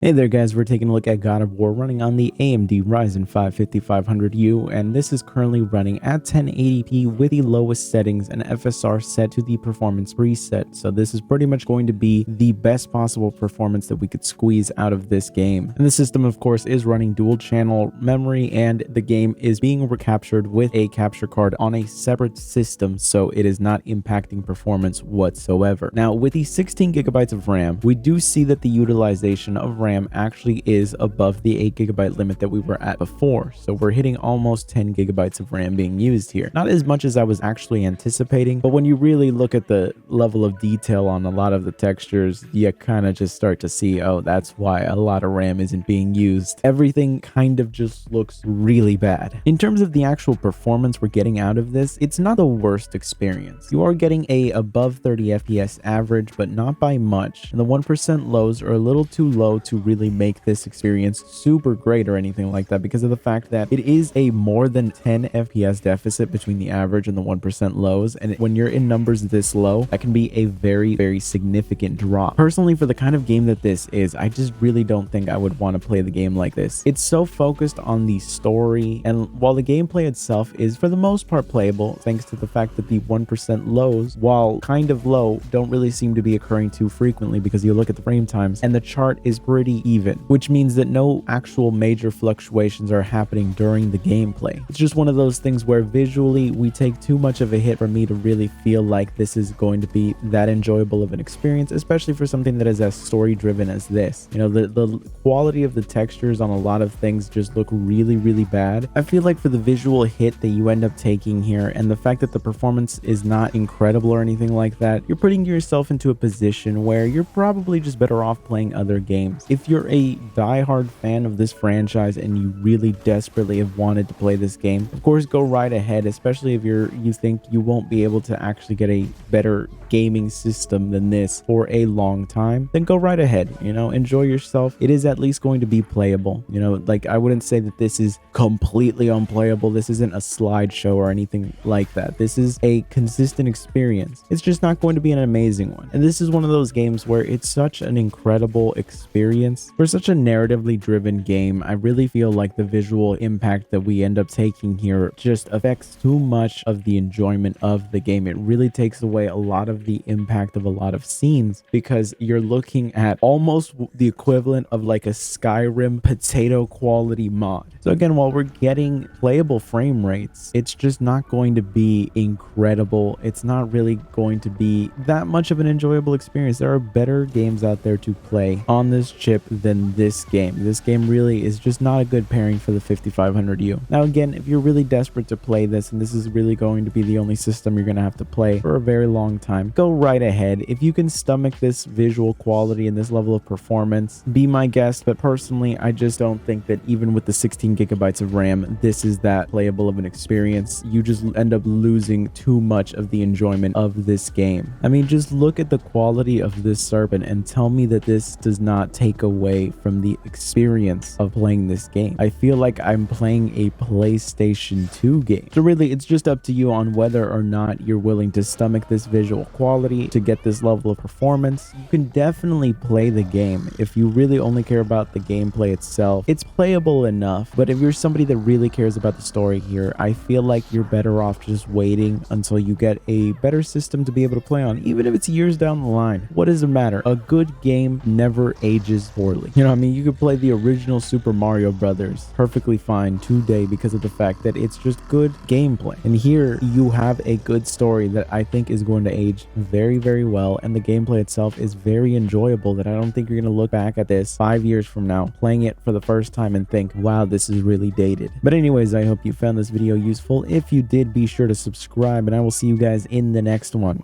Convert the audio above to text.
Hey there guys, we're taking a look at God of War running on the AMD Ryzen 5 5500U, and this is currently running at 1080p with the lowest settings and FSR set to the performance preset. So this is pretty much going to be the best possible performance that we could squeeze out of this game. And the system of course is running dual channel memory, and the game is being recaptured with a capture card on a separate system, so it is not impacting performance whatsoever. Now with the 16 gigabytes of RAM, we do see that the utilization of RAM actually is above the 8 gigabyte limit that we were at before, so we're hitting almost 10 gigabytes of RAM being used here. Not as much as I was actually anticipating, but when you really look at the level of detail on a lot of the textures, you kind of just start to see, oh, that's why a lot of RAM isn't being used. Everything kind of just looks really bad. In terms of the actual performance we're getting out of this, it's not the worst experience. You are getting a above 30 FPS average, but not by much, and the 1% lows are a little too low to really make this experience super great or anything like that, because of the fact that it is a more than 10 FPS deficit between the average and the 1% lows, and when you're in numbers this low, that can be a very significant drop. Personally, for the kind of game that this is, I just really don't think I would want to play the game like this. It's so focused on the story, and while the gameplay itself is for the most part playable, thanks to the fact that the 1% lows, while kind of low, don't really seem to be occurring too frequently, because you look at the frame times and the chart is pretty even, which means that no actual major fluctuations are happening during the gameplay. It's just one of those things where visually we take too much of a hit for me to really feel like this is going to be that enjoyable of an experience, especially for something that is as story driven as this. You know, the quality of the textures on a lot of things just look really bad. I feel like for the visual hit that you end up taking here, and the fact that the performance is not incredible or anything like that, you're putting yourself into a position where you're probably just better off playing other games. If you're a die-hard fan of this franchise and you really desperately have wanted to play this game, of course go right ahead, especially if you think you won't be able to actually get a better gaming system than this for a long time, then go right ahead, you know, enjoy yourself. It is at least going to be playable, you know, like I wouldn't say that this is completely unplayable. This isn't a slideshow or anything like that. This is a consistent experience. It's just not going to be an amazing one, and this is one of those games where it's such an incredible experience. For such a narratively driven game, I really feel like the visual impact that we end up taking here just affects too much of the enjoyment of the game. It really takes away a lot of the impact of a lot of scenes, because you're looking at almost the equivalent of like a Skyrim potato quality mod. So again, while we're getting playable frame rates, it's just not going to be incredible. It's not really going to be that much of an enjoyable experience. There are better games out there to play on this chip than this game. This game really is just not a good pairing for the 5500U. Now again, if you're really desperate to play this, and this is really going to be the only system you're going to have to play for a very long time, go right ahead. If you can stomach this visual quality and this level of performance, be my guest. But personally, I just don't think that even with the 16 gigabytes of RAM, this is that playable of an experience. You just end up losing too much of the enjoyment of this game. I mean, just look at the quality of this serpent and tell me that this does not take away from the experience of playing this game. I feel like I'm playing a PlayStation 2 game. So really, it's just up to you on whether or not you're willing to stomach this visual quality to get this level of performance. You can definitely play the game if you really only care about the gameplay itself. It's playable enough, but if you're somebody that really cares about the story here, I feel like you're better off just waiting until you get a better system to be able to play on, even if it's years down the line. What does it matter? A good game never ages poorly. You know what I mean? You could play the original Super Mario Brothers perfectly fine today because of the fact that it's just good gameplay. And here you have a good story that I think is going to age very well, and the gameplay itself is very enjoyable, that I don't think you're going to look back at this 5 years from now playing it for the first time and think, wow, this is really dated. But anyways, I hope you found this video useful. If you did, be sure to subscribe, and I will see you guys in the next one.